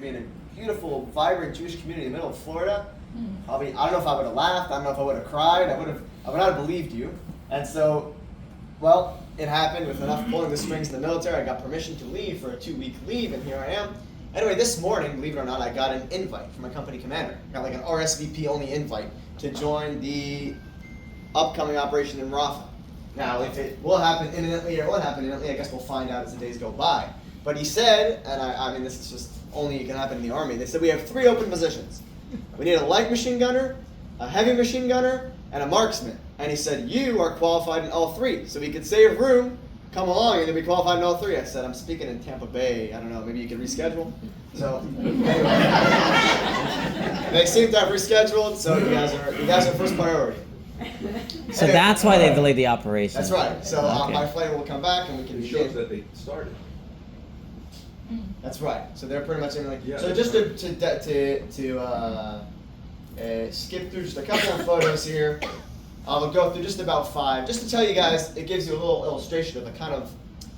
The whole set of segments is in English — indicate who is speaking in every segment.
Speaker 1: to be in a beautiful, vibrant Jewish community in the middle of Florida, probably, I don't know if I would have laughed, I don't know if I would have cried, I would not have believed you. And so, well, it happened with enough pulling the strings in the military. I got permission to leave for a 2-week leave, and here I am. Anyway, this morning, believe it or not, I got an invite from my company commander. I got like an RSVP-only invite to join the upcoming operation in Rafah. Now, if it will happen imminently or won't happen imminently, I guess we'll find out as the days go by. But he said, and I mean, this is just only can happen in the Army, they said we have 3 open positions. We need a light machine gunner, a heavy machine gunner, and a marksman. And he said, you are qualified in all 3. So we could save room, come along, and you'll be qualified in all 3. I said, I'm speaking in Tampa Bay. I don't know, maybe you can reschedule? So, anyway. They seem to have rescheduled, so you guys are first priority.
Speaker 2: So that's why they delayed the operation.
Speaker 1: That's right. So
Speaker 2: Okay.
Speaker 1: my flight will come back and we can
Speaker 3: It shows that they started.
Speaker 1: That's right. So they're pretty much in like.
Speaker 3: Yeah,
Speaker 1: So just to skip through just a couple of photos here, I'll go through just about 5, just to tell you guys. It gives you a little illustration of the kind of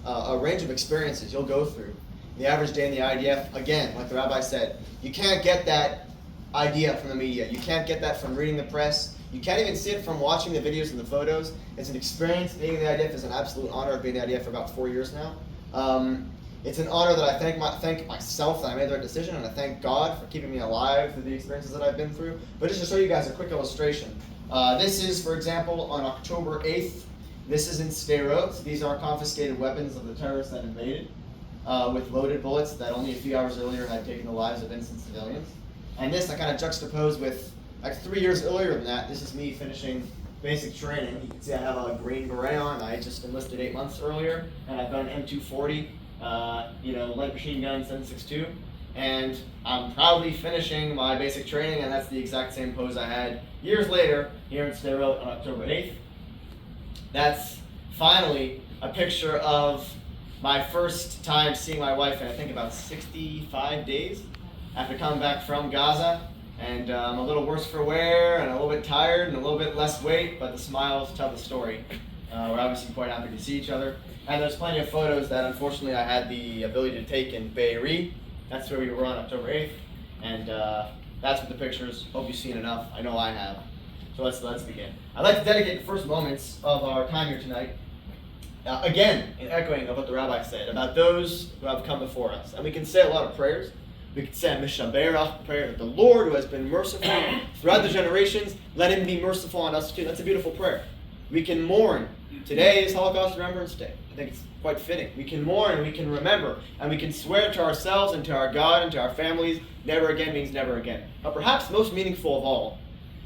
Speaker 1: a range of experiences you'll go through. The average day in the IDF, again, like the rabbi said, you can't get that idea from the media. You can't get that from reading the press. You can't even see it from watching the videos and the photos. It's an experience. Being in the IDF is an absolute honor. I've been in the IDF for about 4 years now. It's an honor that I thank myself that I made the right decision, and I thank God for keeping me alive through the experiences that I've been through. But just to show you guys a quick illustration. This is, for example, on October 8th. This is in Sderot. These are confiscated weapons of the terrorists that invaded with loaded bullets that only a few hours earlier had taken the lives of innocent civilians. And this I kind of juxtaposed with like 3 years earlier than that. This is me finishing basic training. You can see I have a green beret on. I just enlisted 8 months earlier, and I've got an M240, light machine gun 7.62, and I'm proudly finishing my basic training, and that's the exact same pose I had years later here in Sderot on October 8th. That's finally a picture of my first time seeing my wife in I think about 65 days after coming back from Gaza. And I'm a little worse for wear, and a little bit tired, and a little bit less weight, but the smiles tell the story. We're obviously quite happy to see each other. And there's plenty of photos that unfortunately I had the ability to take in Be'eri. That's where we were on October 8th. And that's what the pictures. Hope you've seen enough. I know I have. So let's begin. I'd like to dedicate the first moments of our time here tonight, again, in echoing of what the rabbi said about those who have come before us. And we can say a lot of prayers. We could say a Mishaberach prayer that the Lord, who has been merciful throughout the generations, let him be merciful on us too. That's a beautiful prayer. We can mourn. Today is Holocaust Remembrance Day. I think it's quite fitting. We can mourn and we can remember, and we can swear to ourselves and to our God and to our families, never again means never again. But perhaps most meaningful of all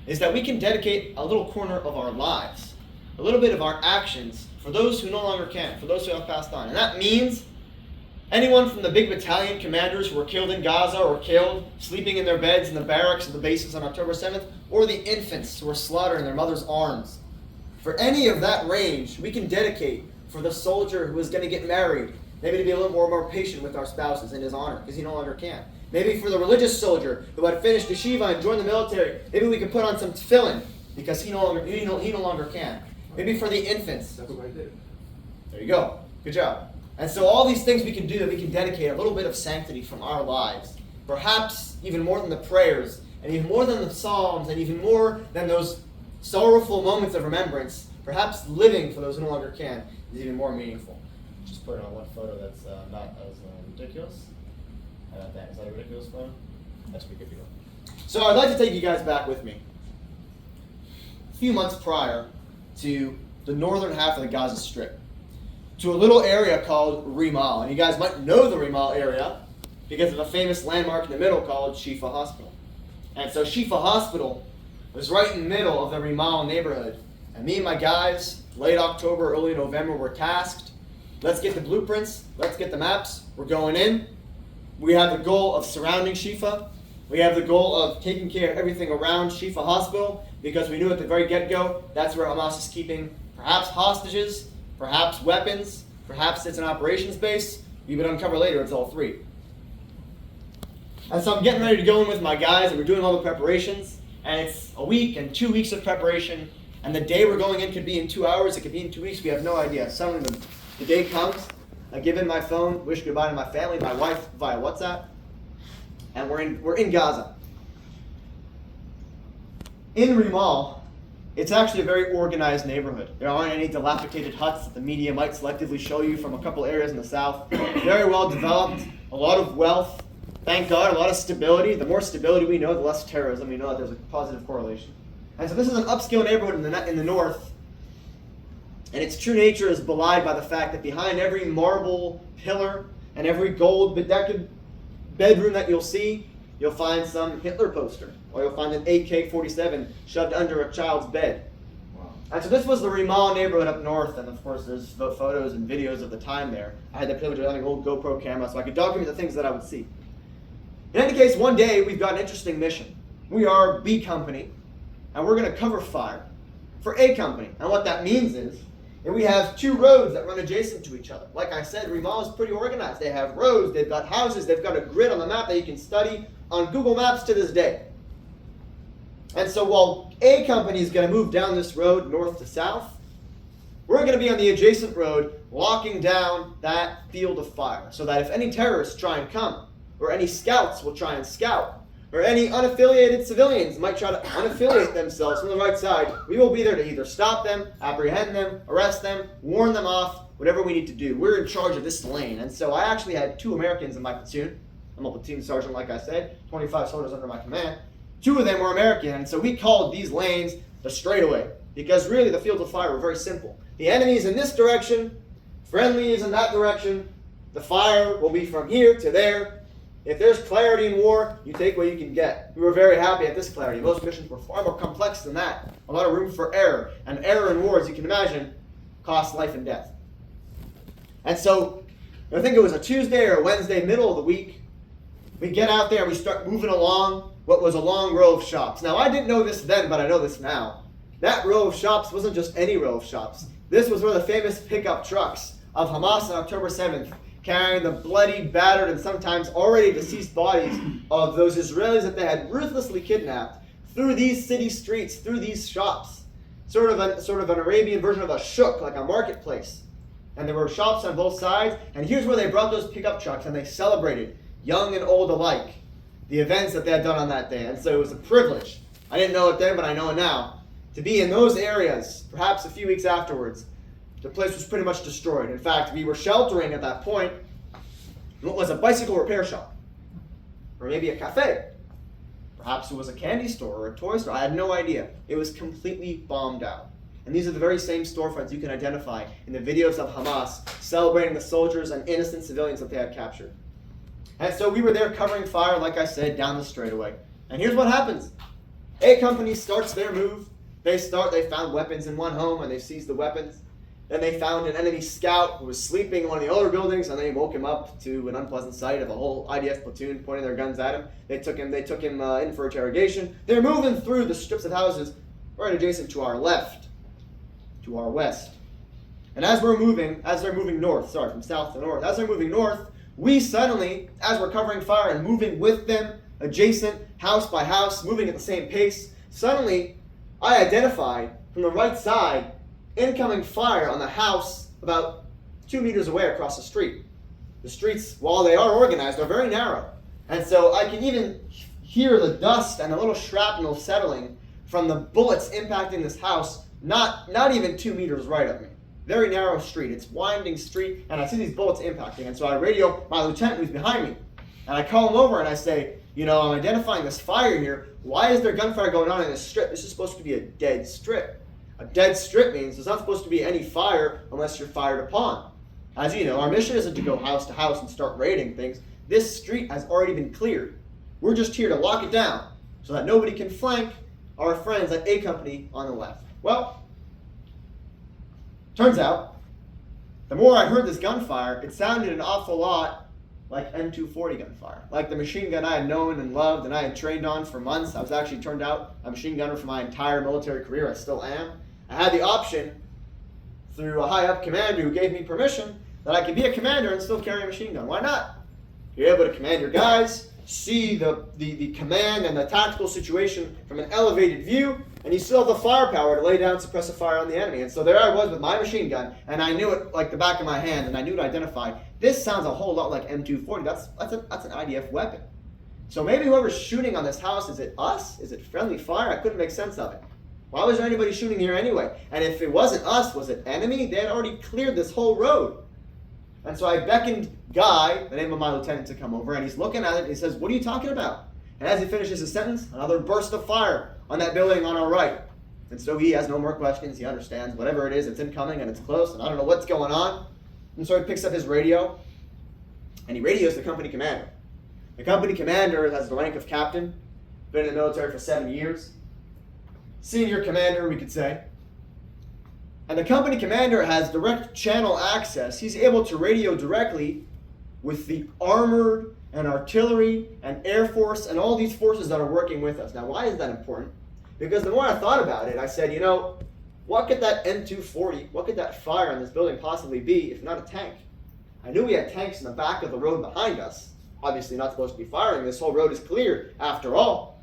Speaker 1: is that we can dedicate a little corner of our lives, a little bit of our actions for those who no longer can, for those who have passed on. And that means anyone from the big battalion commanders who were killed in Gaza or killed sleeping in their beds in the barracks of the bases on October 7th, or the infants who were slaughtered in their mother's arms. For any of that range, we can dedicate for the soldier who is going to get married, maybe to be a little more patient with our spouses in his honor, because he no longer can. Maybe for the religious soldier who had finished yeshiva and joined the military, maybe we can put on some tefillin, because he no longer can. Maybe for the infants.
Speaker 3: That's what I did.
Speaker 1: There you go. Good job. And so all these things we can do, that we can dedicate a little bit of sanctity from our lives, perhaps even more than the prayers, and even more than the psalms, and even more than those sorrowful moments of remembrance, perhaps living for those who no longer can is even more meaningful. Just put it on one photo that's not as ridiculous. Is that a ridiculous photo? That's pretty good to go. So I'd like to take you guys back with me a few months prior to the northern half of the Gaza Strip, to a little area called Rimal. And you guys might know the Rimal area because of a famous landmark in the middle called Shifa Hospital. And so Shifa Hospital was right in the middle of the Rimal neighborhood. And me and my guys, late October, early November, were tasked. Let's get the blueprints. Let's get the maps. We're going in. We have the goal of surrounding Shifa. We have the goal of taking care of everything around Shifa Hospital, because we knew at the very get-go that's where Hamas is keeping perhaps hostages, perhaps weapons, perhaps it's an operations base. We would uncover later it's all 3. And so I'm getting ready to go in with my guys, and we're doing all the preparations, and it's a week and 2 weeks of preparation, and the day we're going in could be in 2 hours, it could be in 2 weeks, we have no idea. Suddenly the day comes, I give in my phone, wish goodbye to my family, my wife via WhatsApp, and we're in Gaza. In Rimal, it's actually a very organized neighborhood. There aren't any dilapidated huts that the media might selectively show you from a couple areas in the south. Very well developed, a lot of wealth, thank God, a lot of stability. The more stability we know, the less terrorism we know that there's a positive correlation. And so this is an upscale neighborhood in the north, and its true nature is belied by the fact that behind every marble pillar and every gold bedecked bedroom that you'll see, you'll find some Hitler poster, or you'll find an AK-47 shoved under a child's bed. Wow. And so this was the Rimal neighborhood up north, and of course there's photos and videos of the time there. I had the privilege of having an old GoPro camera so I could document the things that I would see. In any case, one day we've got an interesting mission. We are B Company, and we're going to cover fire for A Company. And what that means is that we have two roads that run adjacent to each other. Like I said, Rimal is pretty organized. They have roads, they've got houses, they've got a grid on the map that you can study on Google Maps to this day. And so while A Company is going to move down this road north to south, we're going to be on the adjacent road locking down that field of fire so that if any terrorists try and come, or any scouts will try and scout, or any unaffiliated civilians might try to unaffiliate themselves from the right side, we will be there to either stop them, apprehend them, arrest them, warn them off, whatever we need to do. We're in charge of this lane. And so I actually had 2 Americans in my platoon. I'm a platoon sergeant, like I said, 25 soldiers under my command. 2 of them were American, and so we called these lanes the straightaway, because really the fields of fire were very simple. The enemy is in this direction, friendly is in that direction, the fire will be from here to there. If there's clarity in war, you take what you can get. We were very happy at this clarity. Most missions were far more complex than that. A lot of room for error, and error in war, as you can imagine, costs life and death. And so, I think it was a Tuesday or a Wednesday, middle of the week, we get out there and we start moving along what was a long row of shops. Now, I didn't know this then, but I know this now. That row of shops wasn't just any row of shops. This was where the famous pickup trucks of Hamas on October 7th, carrying the bloody, battered, and sometimes already deceased bodies of those Israelis that they had ruthlessly kidnapped, through these city streets, through these shops. Sort of an Arabian version of a shuk, like a marketplace. And there were shops on both sides, and here's where they brought those pickup trucks, and they celebrated, young and old alike, the events that they had done on that day. And so it was a privilege. I didn't know it then, but I know it now. To be in those areas, perhaps a few weeks afterwards, the place was pretty much destroyed. In fact, we were sheltering at that point in what was a bicycle repair shop, or maybe a cafe. Perhaps it was a candy store or a toy store. I had no idea. It was completely bombed out. And these are the very same storefronts you can identify in the videos of Hamas celebrating the soldiers and innocent civilians that they had captured. And so we were there covering fire, like I said, down the straightaway. And here's what happens. A Company starts their move. They found weapons in one home, and they seized the weapons. Then they found an enemy scout who was sleeping in one of the older buildings, and they woke him up to an unpleasant sight of a whole IDF platoon pointing their guns at him. They took him in for interrogation. They're moving through the strips of houses right adjacent to our left, to our west. And as they're moving north, from south to north, as they're moving north, we suddenly, as we're covering fire and moving with them, adjacent, house by house, moving at the same pace, suddenly I identified from the right side incoming fire on the house about 2 meters away across the street. The streets, while they are organized, are very narrow. And so I can even hear the dust and a little shrapnel settling from the bullets impacting this house, not even 2 meters right of me. Very narrow street. It's winding street, and I see these bullets impacting. And so I radio my lieutenant who's behind me. And I call him over and I say, I'm identifying this fire here. Why is there gunfire going on in this strip? This is supposed to be a dead strip. A dead strip means there's not supposed to be any fire unless you're fired upon. As you know, our mission isn't to go house to house and start raiding things. This street has already been cleared. We're just here to lock it down so that nobody can flank our friends at A Company on the left. Well, turns out, the more I heard this gunfire, it sounded an awful lot like M240 gunfire, like the machine gun I had known and loved and I had trained on for months. I was actually turned out a machine gunner for my entire military career. I still am. I had the option through a high-up commander who gave me permission that I could be a commander and still carry a machine gun. Why not? You're able to command your guys, see the command and the tactical situation from an elevated view, and you still have the firepower to lay down suppressive fire on the enemy. And so there I was with my machine gun, and I knew it like the back of my hand, and I knew to identify. This sounds a whole lot like M240. That's an IDF weapon. So maybe whoever's shooting on this house, is it us? Is it friendly fire? I couldn't make sense of it. Why was there anybody shooting here anyway? And if it wasn't us, was it enemy? They had already cleared this whole road. And so I beckoned Guy, the name of my lieutenant, to come over, and he's looking at it and he says, what are you talking about? And as he finishes his sentence, another burst of fire on that building on our right. And so he has no more questions. He understands whatever it is, it's incoming and it's close, and I don't know what's going on. And so he picks up his radio, and he radios the company commander. The company commander has the rank of captain, been in the military for 7 years. Senior commander, we could say. And the company commander has direct channel access. He's able to radio directly with the armored and artillery and air force and all these forces that are working with us. Now, why is that important? Because the more I thought about it, I said, you know, what could that M240, what could that fire on this building possibly be if not a tank? I knew we had tanks in the back of the road behind us. Obviously not supposed to be firing. This whole road is clear after all.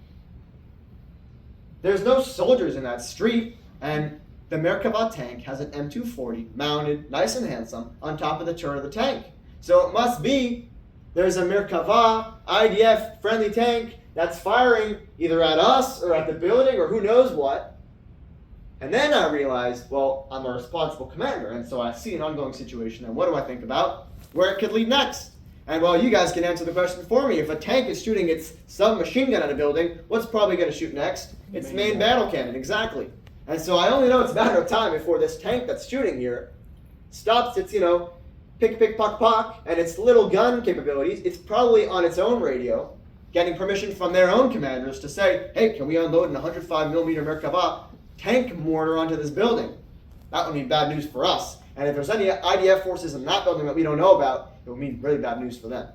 Speaker 1: There's no soldiers in that street, and the Merkava tank has an M240 mounted nice and handsome on top of the turret of the tank. So it must be there's a Merkava IDF friendly tank that's firing either at us or at the building or who knows what. And then I realized, well, I'm a responsible commander, and so I see an ongoing situation, and what do I think about? Where it could lead next. And well, you guys can answer the question for me. If a tank is shooting its submachine gun at a building, what's probably going to shoot next? Its main battle cannon, exactly. And so I only know it's a matter of time before this tank that's shooting here stops its, pick, pock, pock, and its little gun capabilities. It's probably on its own radio, getting permission from their own commanders to say, hey, can we unload an 105mm Merkava tank mortar onto this building? That would mean bad news for us. And if there's any IDF forces in that building that we don't know about, it would mean really bad news for them.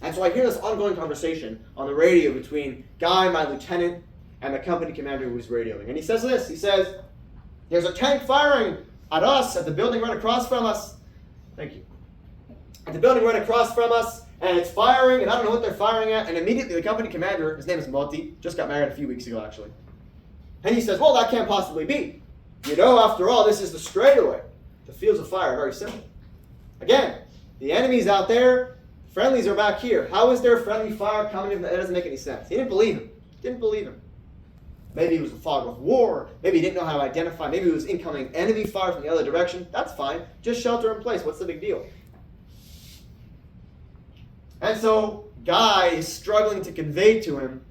Speaker 1: And so I hear this ongoing conversation on the radio between Guy, my lieutenant, and the company commander who was radioing. And he says this, he says, there's a tank firing at us at the building right across from us. Thank you. At the building right across from us, and it's firing, and I don't know what they're firing at, and immediately the company commander, his name is Moti, just got married a few weeks ago actually, and he says, well, that can't possibly be. After all, this is the straightaway. The fields of fire are very simple. Again, the enemy's out there, friendlies are back here. How is there friendly fire coming in? That doesn't make any sense. He didn't believe him. Maybe it was a fog of war. Maybe he didn't know how to identify. Maybe it was incoming enemy fire from the other direction. That's fine. Just shelter in place. What's the big deal? And so Guy is struggling to convey to him,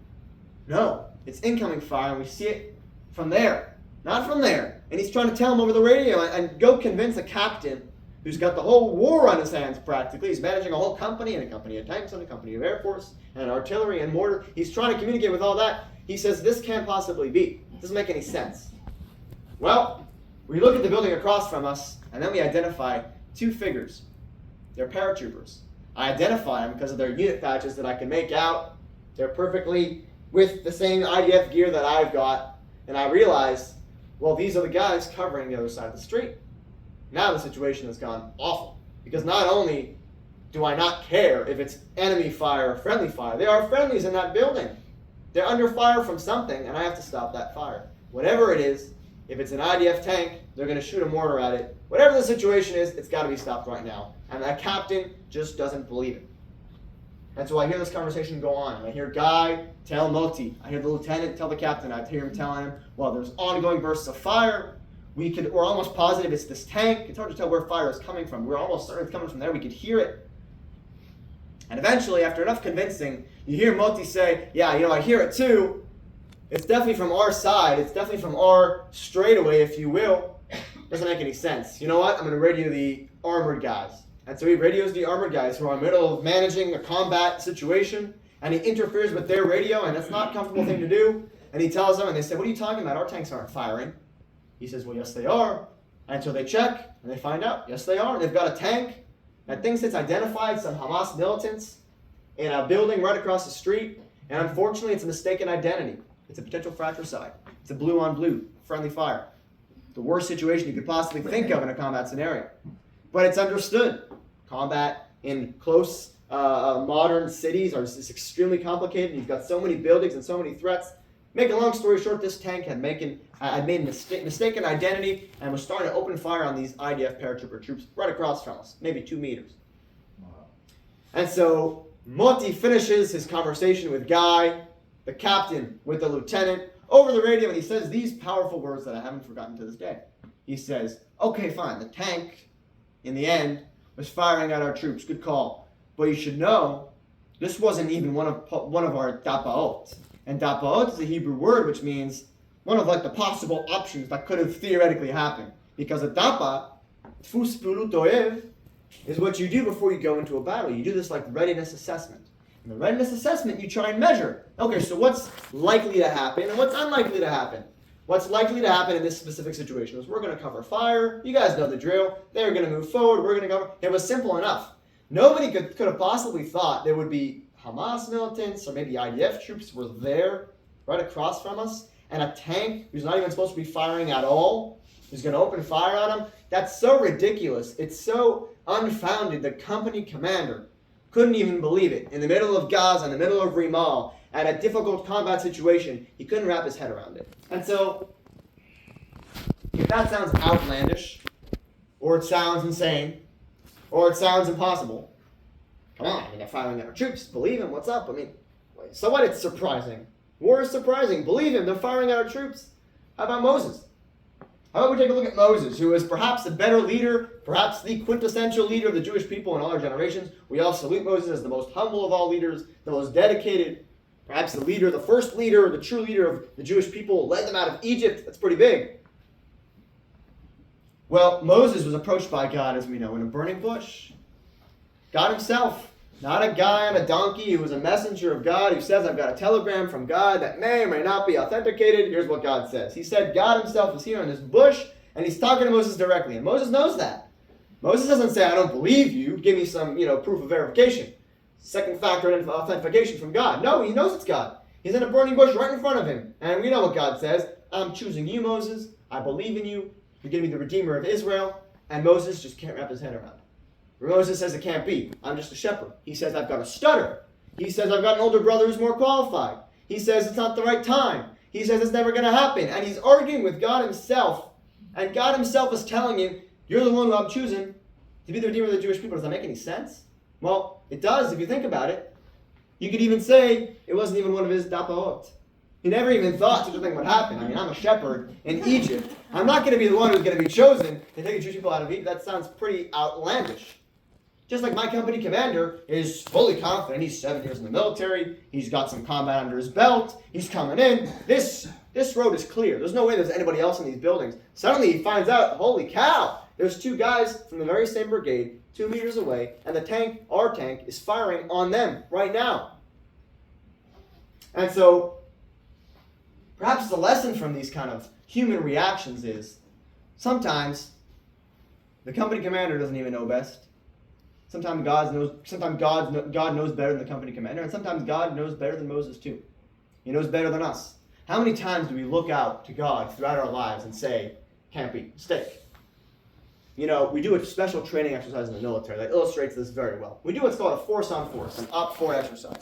Speaker 1: no, it's incoming fire, and we see it from there, not from there. And he's trying to tell him over the radio and go convince a captain who's got the whole war on his hands practically. He's managing a whole company, and a company of tanks, and a company of air force, and artillery, and mortar. He's trying to communicate with all that. He says, this can't possibly be. It doesn't make any sense. Well, we look at the building across from us, and then we identify two figures. They're paratroopers. I identify them because of their unit patches that I can make out. They're perfectly with the same IDF gear that I've got. And I realize, well, these are the guys covering the other side of the street. Now the situation has gone awful. Because not only do I not care if it's enemy fire or friendly fire, there are friendlies in that building. They're under fire from something, and I have to stop that fire. Whatever it is, if it's an IDF tank, they're going to shoot a mortar at it. Whatever the situation is, it's got to be stopped right now. And that captain just doesn't believe it. And so I hear this conversation go on. I hear Guy tell Moti. I hear the lieutenant tell the captain. I hear him telling him, well, there's ongoing bursts of fire. We're almost positive it's this tank. It's hard to tell where fire is coming from. We're almost certain it's coming from there. We could hear it. And eventually, after enough convincing, you hear Moti say, yeah, I hear it too. It's definitely from our side. It's definitely from our straightaway, if you will. Doesn't make any sense. You know what? I'm going to radio the armored guys. And so he radios the armored guys who are in the middle of managing a combat situation, and he interferes with their radio, and that's not a comfortable thing to do. And he tells them, and they say, what are you talking about? Our tanks aren't firing. He says, well, yes, they are. And so they check, and they find out, yes, they are. They've got a tank that thinks it's identified some Hamas militants in a building right across the street, and unfortunately, it's a mistaken identity. It's a potential fratricide. It's a blue-on-blue, friendly fire. The worst situation you could possibly think of in a combat scenario. But it's understood. Combat in close modern cities is extremely complicated. You've got so many buildings and so many threats. Make a long story short, this tank had made a mistaken identity and was starting to open fire on these IDF paratrooper troops right across from us, maybe 2 meters. Wow. And so Moti finishes his conversation with Guy, the captain with the lieutenant, over the radio, and he says these powerful words that I haven't forgotten to this day. He says, okay, fine, the tank, in the end, was firing at our troops. Good call. But you should know, this wasn't even one of our dapaot. And dapaot is a Hebrew word which means one of like the possible options that could have theoretically happened. Because a dapa, tfus pilut oev, is what you do before you go into a battle. You do this like readiness assessment. In the readiness assessment, you try and measure. Okay, so what's likely to happen and what's unlikely to happen? What's likely to happen in this specific situation is we're going to cover fire. You guys know the drill. They're going to move forward. We're going to cover. It was simple enough. Nobody could have possibly thought there would be Hamas militants or maybe IDF troops were there right across from us, and a tank who's not even supposed to be firing at all is going to open fire on them. That's so ridiculous. It's so unfounded. The company commander couldn't even believe it. In the middle of Gaza, in the middle of Rimal, at a difficult combat situation, he couldn't wrap his head around it. And so, if that sounds outlandish, or it sounds insane, or it sounds impossible, come on, I mean, they're firing at our troops. Believe him, what's up? I mean, so what? It's surprising. War is surprising. Believe him, they're firing at our troops. How about Moses? How about we take a look at Moses, who is perhaps a better leader, perhaps the quintessential leader of the Jewish people in all our generations. We all salute Moses as the most humble of all leaders, the most dedicated, perhaps the leader, the first leader, the true leader of the Jewish people, led them out of Egypt. That's pretty big. Well, Moses was approached by God, as we know, in a burning bush. God himself, not a guy on a donkey who was a messenger of God, who says, I've got a telegram from God that may or may not be authenticated. Here's what God says. He said God himself is here in this bush, and he's talking to Moses directly. And Moses knows that. Moses doesn't say, I don't believe you. Give me some, proof of verification. Second factor authentication from God. No, he knows it's God. He's in a burning bush right in front of him. And we know what God says. I'm choosing you, Moses. I believe in you. You're going to be the Redeemer of Israel. And Moses just can't wrap his head around it. Moses says it can't be. I'm just a shepherd. He says I've got a stutter. He says I've got an older brother who's more qualified. He says it's not the right time. He says it's never going to happen. And he's arguing with God himself. And God himself is telling him, you're the one who I'm choosing to be the Redeemer of the Jewish people. Does that make any sense? Well, it does if you think about it. You could even say it wasn't even one of his dapaot. He never even thought such a thing would happen. I mean, I'm a shepherd in Egypt. I'm not going to be the one who's going to be chosen to take the Jewish people out of Egypt. That sounds pretty outlandish. Just like my company commander is fully confident. He's 7 years in the military. He's got some combat under his belt. He's coming in. This road is clear. There's no way there's anybody else in these buildings. Suddenly he finds out, holy cow, there's two guys from the very same brigade, 2 meters away, and the tank, our tank, is firing on them right now. And so, perhaps the lesson from these kind of human reactions is sometimes the company commander doesn't even know best. Sometimes God knows better than the company commander, and sometimes God knows better than Moses too. He knows better than us. How many times do we look out to God throughout our lives and say, can't be, mistake? We do a special training exercise in the military that illustrates this very well. We do what's called a force-on-force, an up-4 exercise,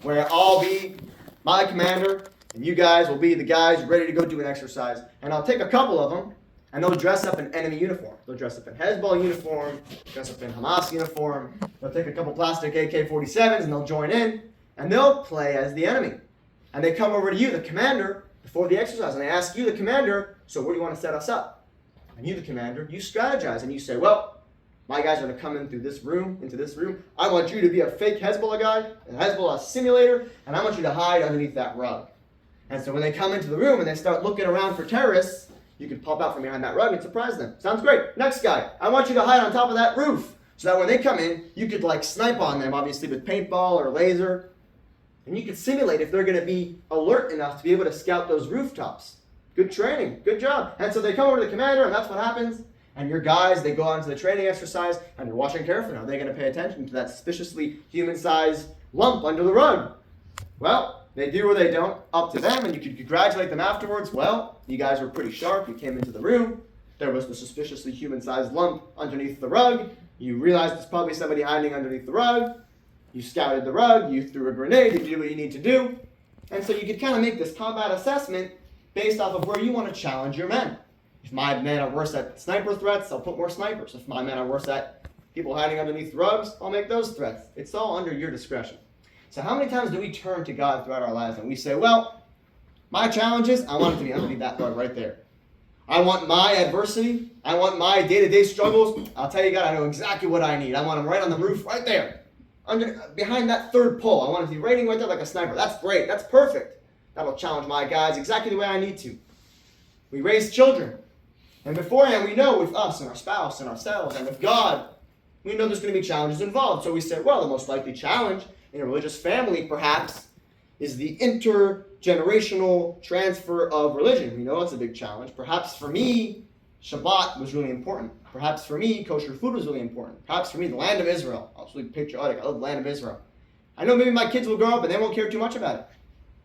Speaker 1: where I'll be my commander, and you guys will be the guys ready to go do an exercise, and I'll take a couple of them, and they'll dress up in enemy uniform. They'll dress up in Hezbollah uniform, dress up in Hamas uniform. They'll take a couple plastic AK-47s and they'll join in, and they'll play as the enemy. And they come over to you, the commander, before the exercise, and they ask you, the commander, so where do you want to set us up? And you, the commander, you strategize, and you say, well, my guys are going to come in through this room, into this room. I want you to be a fake Hezbollah guy, a Hezbollah simulator, and I want you to hide underneath that rug. And so when they come into the room and they start looking around for terrorists, you could pop out from behind that rug and surprise them. Sounds great. Next guy. I want you to hide on top of that roof so that when they come in, you could snipe on them, obviously with paintball or laser. And you could simulate if they're going to be alert enough to be able to scout those rooftops. Good training. Good job. And so they come over to the commander, and that's what happens. And your guys, they go out into the training exercise, and you're watching carefully. Are they going to pay attention to that suspiciously human-sized lump under the rug? Well, they do or they don't, up to them, and you could congratulate them afterwards. Well, you guys were pretty sharp. You came into the room. There was the suspiciously human-sized lump underneath the rug. You realized there's probably somebody hiding underneath the rug. You scouted the rug. You threw a grenade. You did what you need to do. And so you could kind of make this combat assessment based off of where you want to challenge your men. If my men are worse at sniper threats, I'll put more snipers. If my men are worse at people hiding underneath rugs, I'll make those threats. It's all under your discretion. So how many times do we turn to God throughout our lives and we say, well, my challenges, I want it to be underneath that rug right there. I want my adversity. I want my day-to-day struggles. I'll tell you, God, I know exactly what I need. I want them right on the roof, right there. Behind that third pole. I want it to be rating right there like a sniper. That's great. That's perfect. That'll challenge my guys exactly the way I need to. We raise children. And beforehand, we know with us and our spouse and ourselves and with God, we know there's going to be challenges involved. So we said, well, the most likely challenge in a religious family, perhaps, is the intergenerational transfer of religion. We know it's a big challenge. Perhaps for me, Shabbat was really important. Perhaps for me, kosher food was really important. Perhaps for me, the land of Israel. I was really patriotic. I love the land of Israel. I know maybe my kids will grow up and they won't care too much about it.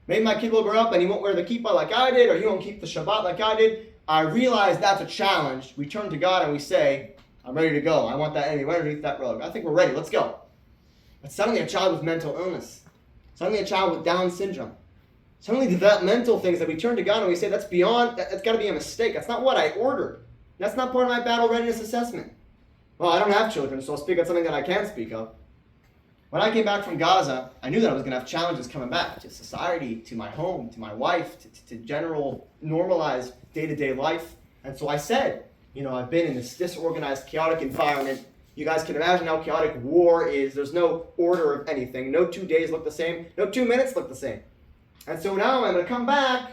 Speaker 1: Maybe my kid will grow up and he won't wear the kippah like I did, or he won't keep the Shabbat like I did. I realize that's a challenge. We turn to God and we say, I'm ready to go. I want that enemy right underneath that rug. I think we're ready. Let's go. But suddenly a child with mental illness. Suddenly a child with Down syndrome. Suddenly developmental things that we turn to God and we say, that's got to be a mistake. That's not what I ordered. That's not part of my battle readiness assessment. Well, I don't have children, so I'll speak on something that I can speak of. When I came back from Gaza, I knew that I was going to have challenges coming back to society, to my home, to my wife, to general normalized day-to-day life. And so I said, I've been in this disorganized, chaotic environment. You guys can imagine how chaotic war is. There's no order of anything. No 2 days look the same. No 2 minutes look the same. And so now I'm going to come back,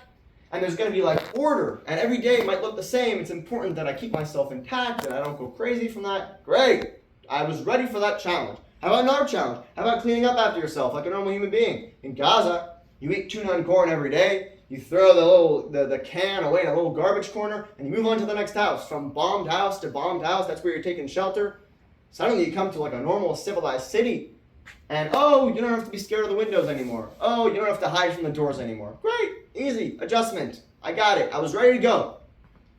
Speaker 1: and there's going to be order. And every day might look the same. It's important that I keep myself intact and I don't go crazy from that. Great. I was ready for that challenge. How about another challenge? How about cleaning up after yourself like a normal human being? In Gaza, you eat tuna and corn every day. You throw the can away in a little garbage corner, and you move on to the next house. From bombed house to bombed house, that's where you're taking shelter. Suddenly you come to a normal civilized city, and you don't have to be scared of the windows anymore. You don't have to hide from the doors anymore. Great, easy, adjustment. I got it. I was ready to go.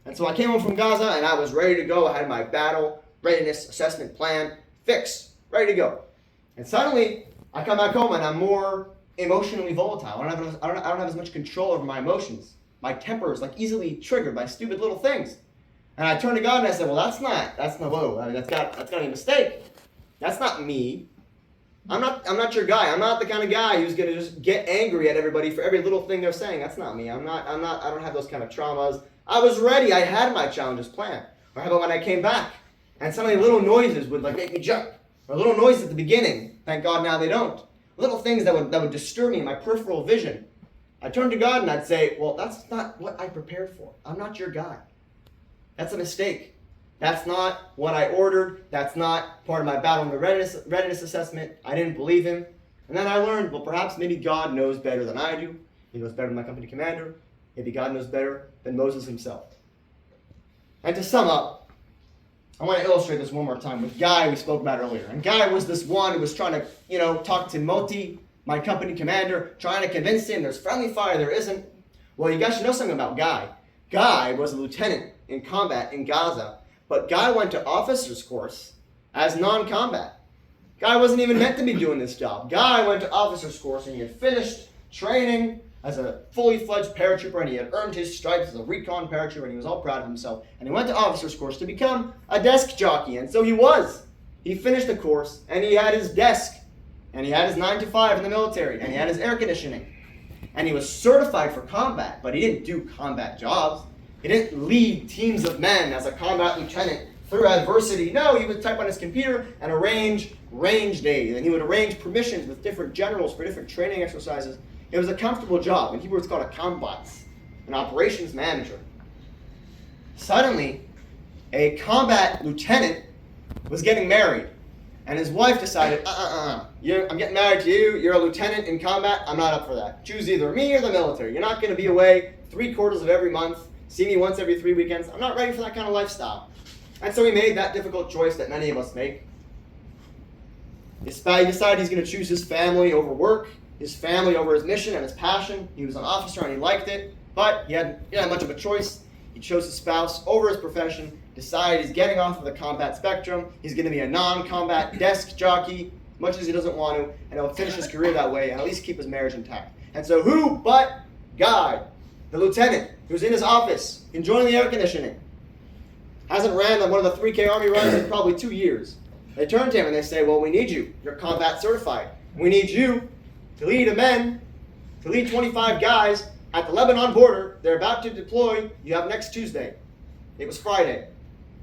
Speaker 1: And so I came home from Gaza, and I was ready to go. I had my battle readiness assessment plan fixed. Ready to go. And suddenly, I come back home and I'm more emotionally volatile. I don't have as much control over my emotions. My temper is easily triggered by stupid little things. And I turn to God and I say, well, that's not whoa. I mean, that's got to be a mistake. That's not me. I'm not your guy. I'm not the kind of guy who's gonna just get angry at everybody for every little thing they're saying. That's not me. I don't have those kind of traumas. I was ready. I had my challenges planned. Or how about when I came back and suddenly little noises would make me jump. Or little noises at the beginning. Thank God now they don't. Little things that would disturb me in my peripheral vision. I'd turn to God and I'd say, well, that's not what I prepared for. I'm not your guy. That's a mistake. That's not what I ordered. That's not part of my battle in the readiness assessment. I didn't believe him. And then I learned, well, perhaps maybe God knows better than I do. He knows better than my company commander. Maybe God knows better than Moses himself. And to sum up, I want to illustrate this one more time with Guy we spoke about earlier. And Guy was this one who was trying to, talk to Moti, my company commander, trying to convince him there's friendly fire, there isn't. Well, you guys should know something about Guy. Guy was a lieutenant in combat in Gaza, but Guy went to officer's course as non-combat. Guy wasn't even meant to be doing this job. Guy went to officer's course and he had finished training as a fully fledged paratrooper, and he had earned his stripes as a recon paratrooper, and he was all proud of himself. And he went to officer's course to become a desk jockey, and so he was. He finished the course, and he had his desk, and he had his 9 to 5 in the military, and he had his air conditioning. And he was certified for combat, but he didn't do combat jobs. He didn't lead teams of men as a combat lieutenant through adversity. No, he would type on his computer and arrange range days, and he would arrange permissions with different generals for different training exercises. It was a comfortable job. In Hebrew, it's called a kombats, an operations manager. Suddenly, a combat lieutenant was getting married, and his wife decided, I'm getting married to you. You're a lieutenant in combat. I'm not up for that. Choose either me or the military. You're not going to be away 3/4 of every month, see me once every 3 weekends. I'm not ready for that kind of lifestyle. And so he made that difficult choice that many of us make. He decided he's going to choose his family over work, his family over his mission and his passion. He was an officer and he liked it, but he hadn't much of a choice. He chose his spouse over his profession, decided he's getting off of the combat spectrum. He's going to be a non-combat desk jockey, much as he doesn't want to, and he'll finish his career that way and at least keep his marriage intact. And so who but Guy, the lieutenant, who's in his office, enjoying the air conditioning, hasn't ran on one of the 3K Army runs in probably 2 years. They turn to him and they say, well, we need you. You're combat certified. We need you to lead 25 guys at the Lebanon border. They're about to deploy. You have next Tuesday. It was Friday.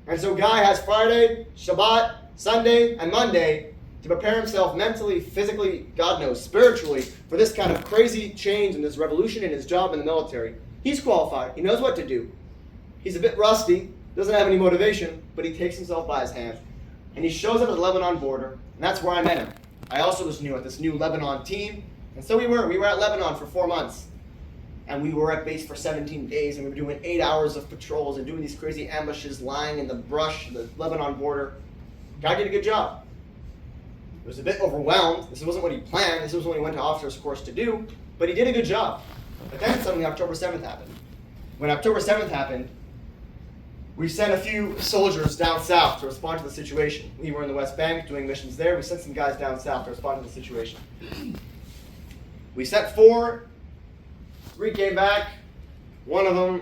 Speaker 1: And so Guy has Friday, Shabbat, Sunday, and Monday to prepare himself mentally, physically, God knows, spiritually, for this kind of crazy change and this revolution in his job in the military. He's qualified. He knows what to do. He's a bit rusty, doesn't have any motivation, but he takes himself by his hand. And he shows up at the Lebanon border, and that's where I met him. I also was new at this new Lebanon team, and so we were at Lebanon for 4 months. And we were at base for 17 days, and we were doing 8 hours of patrols and doing these crazy ambushes, lying in the brush, the Lebanon border. Guy did a good job. He was a bit overwhelmed. This wasn't what he planned. This was what he went to officer's course to do, but he did a good job. But then suddenly October 7th happened. When October 7th happened, we sent a few soldiers down south to respond to the situation. We were in the West Bank doing missions there. We sent some guys down south to respond to the situation. We sent 4. 3 came back. One of them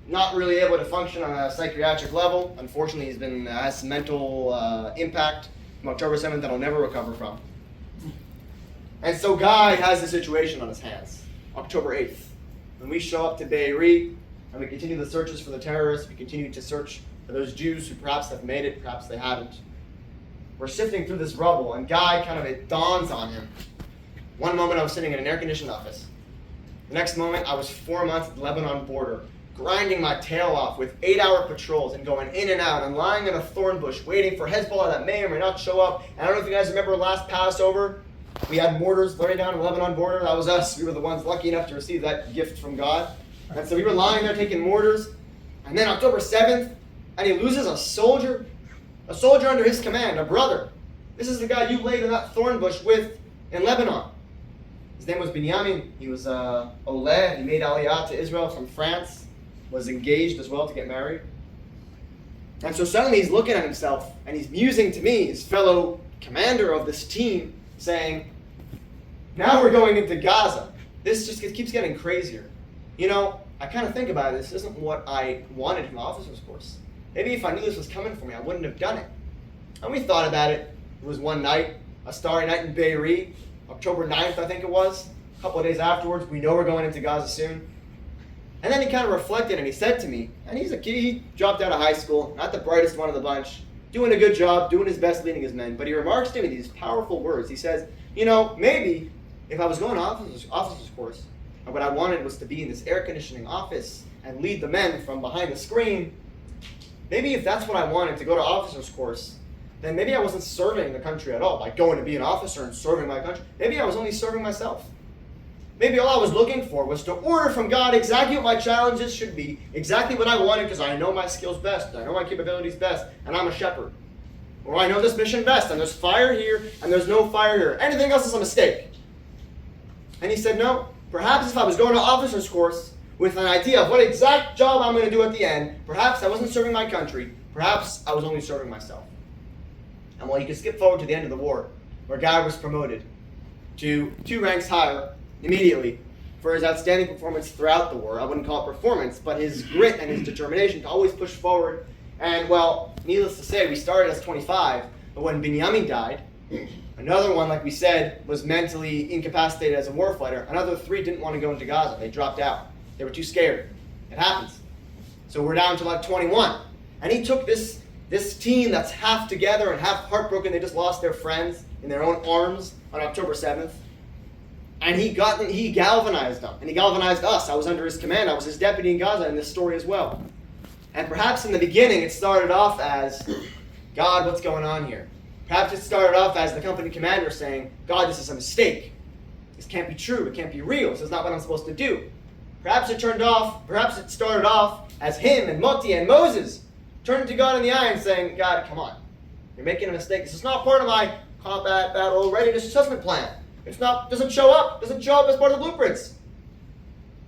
Speaker 1: not really able to function on a psychiatric level. Unfortunately, he's been has some mental impact from October 7th that he'll never recover from. And so Guy has the situation on his hands. October 8th. When we show up to Beirut and we continue the searches for the terrorists, we continue to search for those Jews who perhaps have made it, perhaps they haven't. We're sifting through this rubble, and Guy it dawns on him. One moment I was sitting in an air-conditioned office. The next moment I was 4 months at the Lebanon border, grinding my tail off with 8-hour patrols and going in and out and lying in a thorn bush waiting for Hezbollah that may or may not show up. And I don't know if you guys remember last Passover. We had mortars burning down the Lebanon border. That was us. We were the ones lucky enough to receive that gift from God. And so we were lying there taking mortars. And then October 7th, and he loses a soldier under his command, a brother. This is the guy you laid in that thorn bush with in Lebanon. His name was Binyamin. He was Oleh. He made Aliyah to Israel from France. Was engaged as well to get married. And so suddenly he's looking at himself, and he's musing to me, his fellow commander of this team, saying, now we're going into Gaza. This just keeps getting crazier. You know, I kind of think about it. This isn't what I wanted from the officer's course. Maybe if I knew this was coming for me, I wouldn't have done it. And we thought about it. It was one night, a starry night in Beirut, October 9th, I think it was. A couple of days afterwards, we know we're going into Gaza soon. And then he kind of reflected and he said to me, and he's a kid, he dropped out of high school, not the brightest one of the bunch, doing a good job, doing his best leading his men, but he remarks to me these powerful words. He says, you know, maybe if I was going to officer's course, and what I wanted was to be in this air conditioning office and lead the men from behind the screen, maybe if that's what I wanted to go to officer's course, then maybe I wasn't serving the country at all by going to be an officer and serving my country. Maybe I was only serving myself. Maybe all I was looking for was to order from God exactly what my challenges should be, exactly what I wanted because I know my skills best, I know my capabilities best, and I'm a shepherd. Or I know this mission best, and there's fire here, and there's no fire here. Anything else is a mistake. And he said, no, perhaps if I was going to officer's course with an idea of what exact job I'm going to do at the end, perhaps I wasn't serving my country, perhaps I was only serving myself. And well, you can skip forward to the end of the war, where Guy was promoted to 2 ranks higher immediately for his outstanding performance throughout the war. I wouldn't call it performance, but his grit and his determination to always push forward. And well, needless to say, we started as 25, but when Binyamin died, another one, like we said, was mentally incapacitated as a warfighter. Another 3 didn't want to go into Gaza. They dropped out. They were too scared. It happens. So we're down to like 21. And he took this team that's half together and half heartbroken. They just lost their friends in their own arms on October 7th. And he galvanized them. And he galvanized us. I was under his command. I was his deputy in Gaza in this story as well. And perhaps in the beginning it started off as, God, what's going on here? Perhaps it started off as the company commander saying, God, this is a mistake. This can't be true. It can't be real. This is not what I'm supposed to do. Perhaps it started off as him and Moti and Moses turning to God in the eye and saying, God, come on. You're making a mistake. This is not part of my combat battle readiness assessment plan. Doesn't show up as part of the blueprints.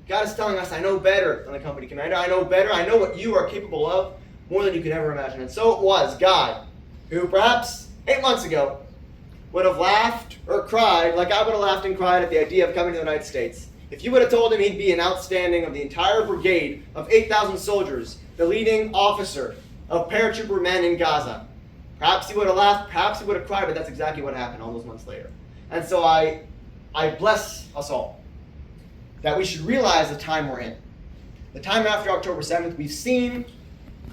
Speaker 1: God is telling us, I know better than the company commander. I know better. I know what you are capable of more than you could ever imagine. And so it was Guy, who perhaps 8 months ago would have laughed or cried like I would have laughed and cried at the idea of coming to the United States. If you would have told him he'd be an outstanding of the entire brigade of 8,000 soldiers, the leading officer of paratrooper men in Gaza, perhaps he would have laughed, perhaps he would have cried, but that's exactly what happened all those months later. And so I I bless us all that we should realize the time we're in. The time after October 7th, we've seen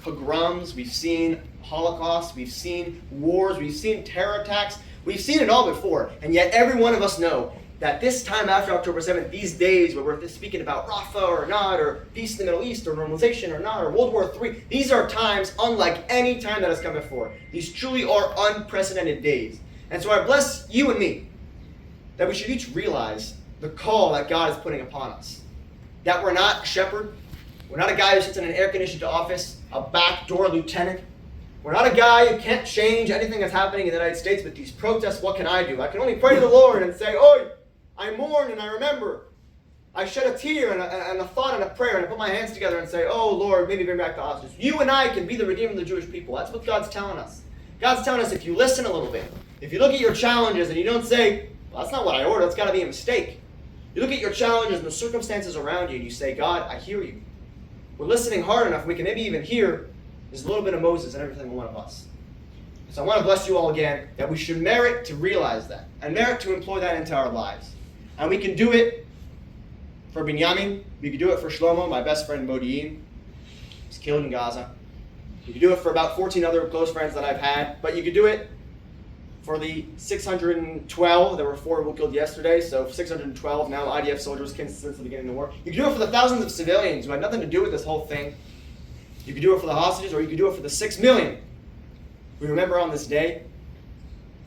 Speaker 1: pogroms, we've seen Holocaust, we've seen wars, we've seen terror attacks, we've seen it all before, and yet every one of us know that this time after October 7th, these days where we're speaking about Rafah or not, or peace in the Middle East, or normalization or not, or World War III, these are times unlike any time that has come before. These truly are unprecedented days. And so I bless you and me that we should each realize the call that God is putting upon us. That we're not a shepherd, we're not a guy who sits in an air-conditioned office, a backdoor lieutenant. We're not a guy who can't change anything that's happening in the United States with these protests. What can I do? I can only pray to the Lord and say, "Oi, I mourn and I remember. I shed a tear and a thought and a prayer, and I put my hands together and say, oh Lord, maybe bring back the hostages." You and I can be the redeemer of the Jewish people. That's what God's telling us. God's telling us if you listen a little bit, if you look at your challenges and you don't say, well, that's not what I ordered, that's got to be a mistake. You look at your challenges and the circumstances around you and you say, God, I hear you. We're listening hard enough, we can maybe even hear there's a little bit of Moses in every single one of us. So I want to bless you all again that we should merit to realize that and merit to employ that into our lives. And we can do it for Binyamin. We can do it for Shlomo, my best friend Modi'in. He's killed in Gaza. You can do it for about 14 other close friends that I've had. But you could do it for the 612. There were 4 who were killed yesterday, so 612 now IDF soldiers since the beginning of the war. You can do it for the thousands of civilians who had nothing to do with this whole thing. You could do it for the hostages, or you could do it for the 6 million we remember on this day.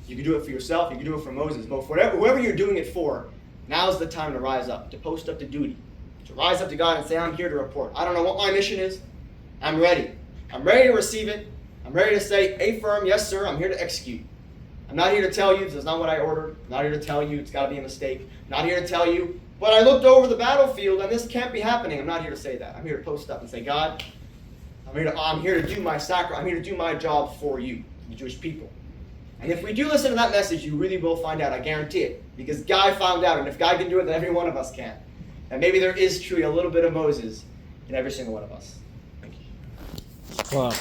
Speaker 1: You could do it for yourself. You could do it for Moses. But whoever you're doing it for, now's the time to rise up, to post up to duty, to rise up to God and say, I'm here to report. I don't know what my mission is. I'm ready. I'm ready to receive it. I'm ready to say, affirm, yes, sir, I'm here to execute. I'm not here to tell you this is not what I ordered. I'm not here to tell you it's got to be a mistake. I'm not here to tell you, but I looked over the battlefield and this can't be happening. I'm not here to say that. I'm here to post up and say, God, I'm here to do my sacrifice. I'm here to do my job for you, the Jewish people. And if we do listen to that message, you really will find out. I guarantee it. Because Guy found out, and if Guy can do it, then every one of us can. And maybe there is truly a little bit of Moses in every single one of us. Thank you.
Speaker 2: Wow.